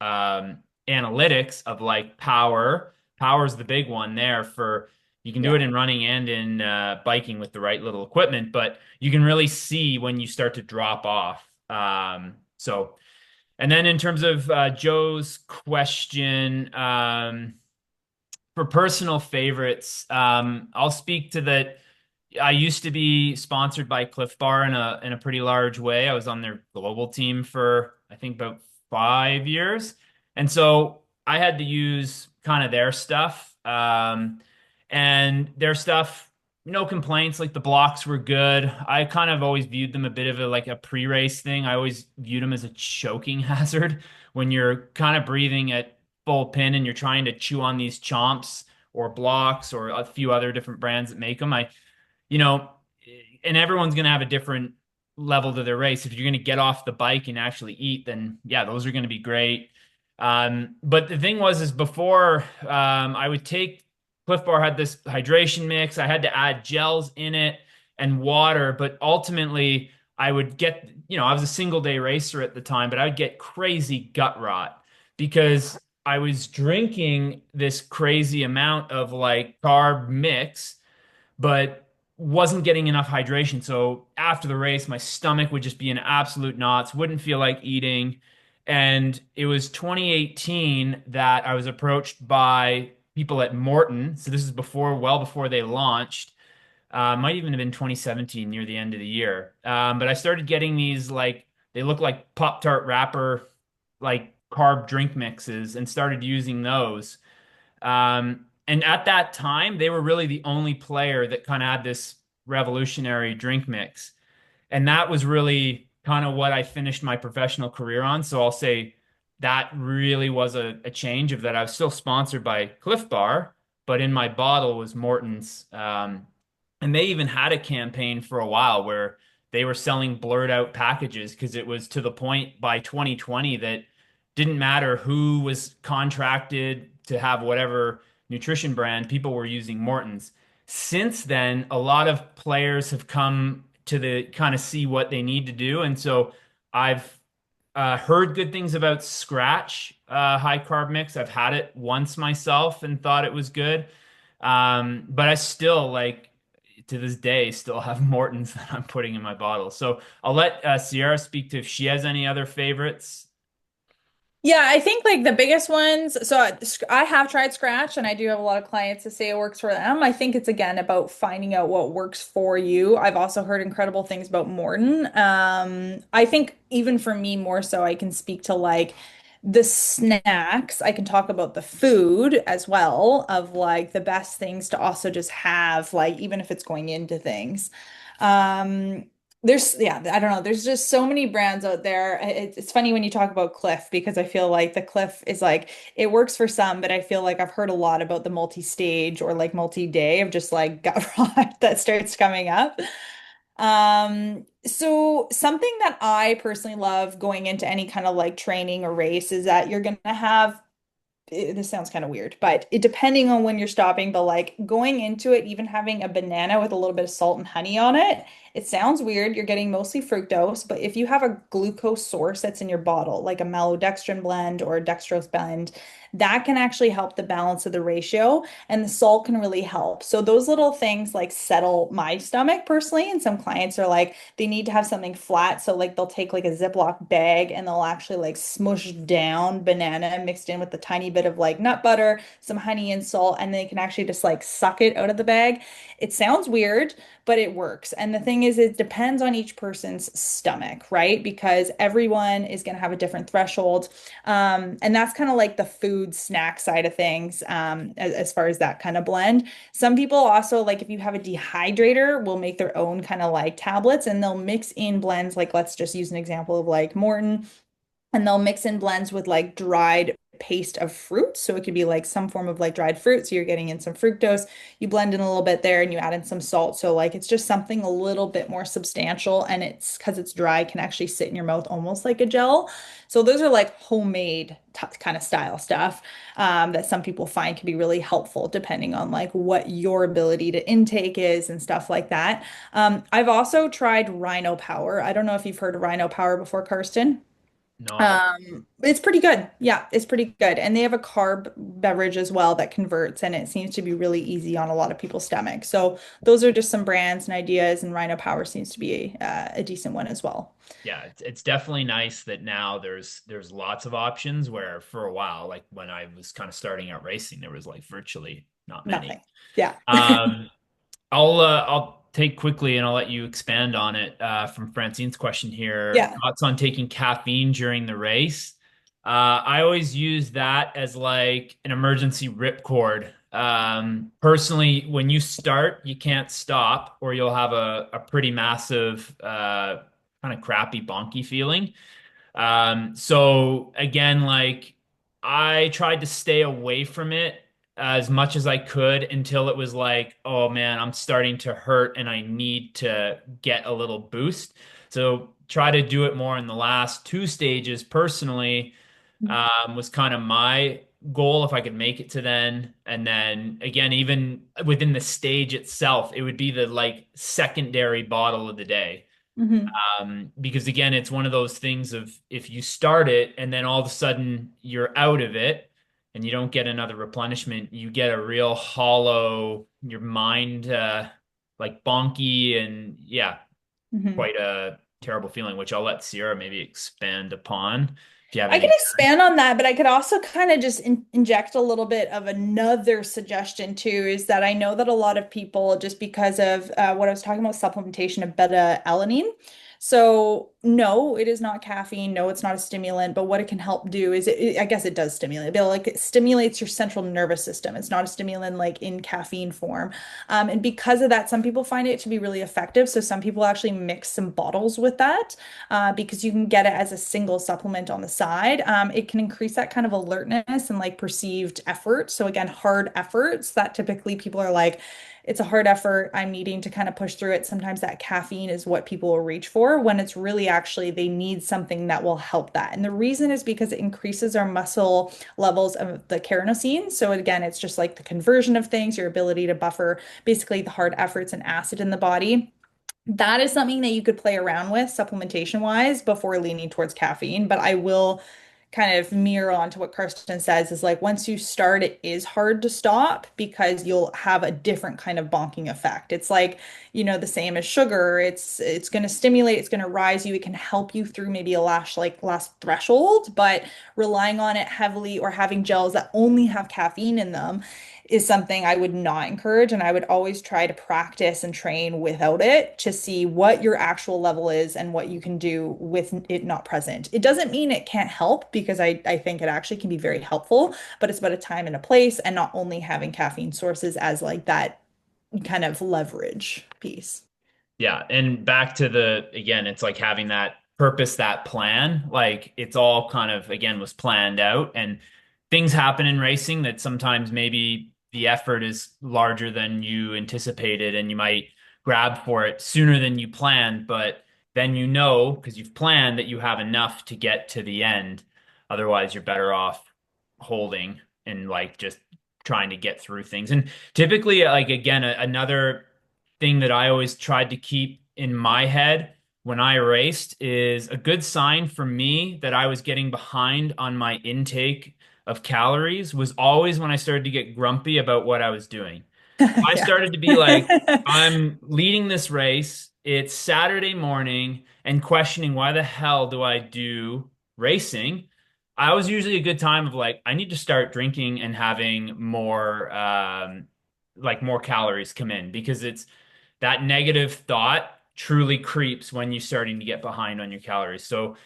um, analytics of like power. Power is the big one there for you can do it Yeah. in running and in biking with the right little equipment, but you can really see when you start to drop off. And then in terms of Joe's question, for personal favorites, I'll speak to that. I used to be sponsored by Cliff Bar in a pretty large way. I was on their global team for I think about 5 years, and so I had to use kind of their stuff, and their stuff. No complaints. Like the blocks were good. I kind of always viewed them a bit of a like a pre-race thing. I always viewed them as a choking hazard when you're kind of breathing at full pin and you're trying to chew on these chomps or blocks or a few other different brands that make them. You know, and everyone's going to have a different level to their race. If you're going to get off the bike and actually eat, then yeah, those are going to be great. But the thing is before I would take Cliff Bar had this hydration mix. I had to add gels in it and water, but ultimately I would get, I was a single day racer at the time, but I would get crazy gut rot because I was drinking this crazy amount of like carb mix but wasn't getting enough hydration. So after the race, my stomach would just be in absolute knots, wouldn't feel like eating. And it was 2018 that I was approached by people at Morton. So this is well before they launched. Might even have been 2017 near the end of the year. But I started getting these like, they look like Pop-Tart wrapper, like carb drink mixes and started using those. And at that time, they were really the only player that kind of had this revolutionary drink mix. And that was really kind of what I finished my professional career on. So I'll say that really was a change of that. I was still sponsored by Cliff Bar, but in my bottle was Morton's. And they even had a campaign for a while where they were selling blurred out packages because it was to the point by 2020 that didn't matter who was contracted to have whatever nutrition brand, people were using Morton's. Since then, a lot of players have come to the kind of see what they need to do. And so I've heard good things about Scratch high carb mix. I've had it once myself and thought it was good. But I still like to this day still have Morton's that I'm putting in my bottle. So I'll let Sierra speak to if she has any other favorites. Yeah, I think like the biggest ones. So I have tried Scratch and I do have a lot of clients that say it works for them. I think it's again about finding out what works for you. I've also heard incredible things about Morton. I think even for me more so, I can speak to like the snacks. I can talk about the food as well of like the best things to also just have, like even if it's going into things. Um, yeah, I don't know. There's just so many brands out there. It's funny when you talk about Cliff because I feel like the Cliff is like it works for some, but I feel like I've heard a lot about the multi-stage or like multi-day of just like gut rot that starts coming up. So something that I personally love going into any kind of like training or race is that you're gonna have this sounds kind of weird, but it depending on when you're stopping, but like going into it, even having a banana with a little bit of salt and honey on it, it sounds weird. You're getting mostly fructose, but if you have a glucose source that's in your bottle, like a maltodextrin blend or a dextrose blend, that can actually help the balance of the ratio, and the salt can really help. So those little things like settle my stomach personally, and some clients are like they need to have something flat, so like they'll take like a Ziploc bag and they'll actually like smush down banana mixed in with a tiny bit of like nut butter, some honey and salt, and they can actually just like suck it out of the bag. It sounds weird, but it works. And the thing is, it depends on each person's stomach, right? Because everyone is going to have a different threshold. And that's kind of like the food snack side of things, as far as that kind of blend. Some people also, like if you have a dehydrator, will make their own kind of like tablets and they'll mix in blends. Like let's just use an example of like Morton, and they'll mix in blends with like dried paste of fruit. So it could be like some form of like dried fruit. So you're getting in some fructose, you blend in a little bit there and you add in some salt. So like it's just something a little bit more substantial, and it's because it's dry, can actually sit in your mouth almost like a gel. So those are like homemade kind of style stuff, that some people find can be really helpful depending on like what your ability to intake is and stuff like that. I've also tried Rhino Power. I don't know if you've heard of Rhino Power before, Karsten. No. It's pretty good. Yeah, it's pretty good. And they have a carb beverage as well that converts, and it seems to be really easy on a lot of people's stomachs. So those are just some brands and ideas, and Rhino Power seems to be a decent one as well. Yeah, it's definitely nice that now there's lots of options where for a while, like when I was kind of starting out racing, there was like virtually not many. Nothing. Yeah. Um, I'll take quickly and I'll let you expand on it from Francine's question here. Yeah. Thoughts on taking caffeine during the race? I always use that as like an emergency ripcord. Personally, when you start, you can't stop, or you'll have a pretty massive kind of crappy bonky feeling. So again, like I tried to stay away from it as much as I could until it was like, oh man, I'm starting to hurt and I need to get a little boost. So try to do it more in the last two stages personally, was kind of my goal if I could make it to then. And then again, even within the stage itself, it would be the like secondary bottle of the day. Hmm. Because again, it's one of those things of if you start it and then all of a sudden you're out of it and you don't get another replenishment, you get a real hollow, your mind like bonky and yeah, Hmm. quite a terrible feeling, which I'll let Sierra maybe expand upon if you have I can any. expand on that, but I could also kind of just inject a little bit of another suggestion too, is that I know that a lot of people, just because of what I was talking about, supplementation of beta alanine. So no, it is not caffeine. No, it's not a stimulant, but what it can help do is I guess it does stimulate, but like it stimulates your central nervous system. It's not a stimulant like in caffeine form. And because of that, some people find it to be really effective. So some people actually mix some bottles with that, because you can get it as a single supplement on the side. It can increase that kind of alertness and like perceived effort. So again, hard efforts that typically people are like, it's a hard effort. I'm needing to kind of push through it. Sometimes that caffeine is what people will reach for when it's really actually they need something that will help that. And the reason is because it increases our muscle levels of the carnosine. So again, it's just like the conversion of things, your ability to buffer basically the hard efforts and acid in the body. That is something that you could play around with supplementation wise before leaning towards caffeine. But I will kind of mirror onto what Karsten says is like once you start, it is hard to stop because you'll have a different kind of bonking effect. It's like, the same as sugar. It's going to stimulate, it's going to rise you, it can help you through maybe a last threshold, but relying on it heavily or having gels that only have caffeine in them is something I would not encourage. And I would always try to practice and train without it to see what your actual level is and what you can do with it not present. It doesn't mean it can't help because I think it actually can be very helpful, but it's about a time and a place and not only having caffeine sources as like that kind of leverage piece. Yeah, and back to again, it's like having that purpose, that plan. Like it's all kind of, again, was planned out, and things happen in racing that sometimes maybe the effort is larger than you anticipated, and you might grab for it sooner than you planned, but then because you've planned that you have enough to get to the end. Otherwise, you're better off holding and like just trying to get through things. And typically, like again, another thing that I always tried to keep in my head when I raced is a good sign for me that I was getting behind on my intake of calories was always when I started to get grumpy about what I was doing. I Yeah. started to be like, I'm leading this race. It's Saturday morning and questioning why the hell do I do racing? I was usually a good time of like, I need to start drinking and having more calories come in because it's that negative thought truly creeps when you're starting to get behind on your calories. So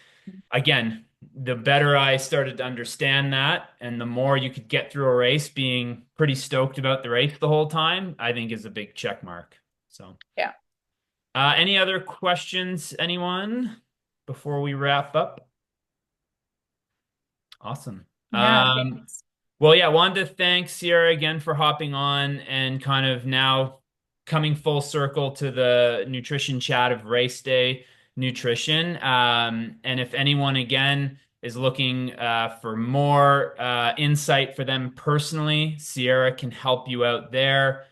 again, the better I started to understand that, and the more you could get through a race being pretty stoked about the race the whole time, I think is a big check mark. So, Yeah. any other questions, anyone, before we wrap up? Awesome. Yeah. Thanks. Well, yeah, wanted to thank Sierra again for hopping on and kind of now coming full circle to the nutrition chat of race day nutrition. And if anyone again is looking for more insight for them personally, Sierra can help you out there.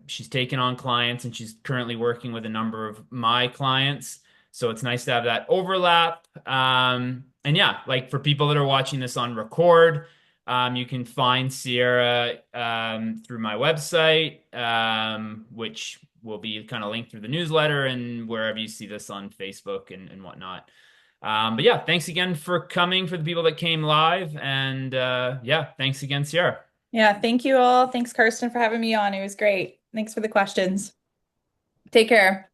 She's taken on clients and she's currently working with a number of my clients. So it's nice to have that overlap. And yeah, like for people that are watching this on record, you can find Sierra through my website, which will be kind of linked through the newsletter and wherever you see this on Facebook and whatnot. But yeah, thanks again for coming for the people that came live. And yeah, thanks again, Sierra. Yeah. Thank you all. Thanks, Karsten, for having me on. It was great. Thanks for the questions. Take care.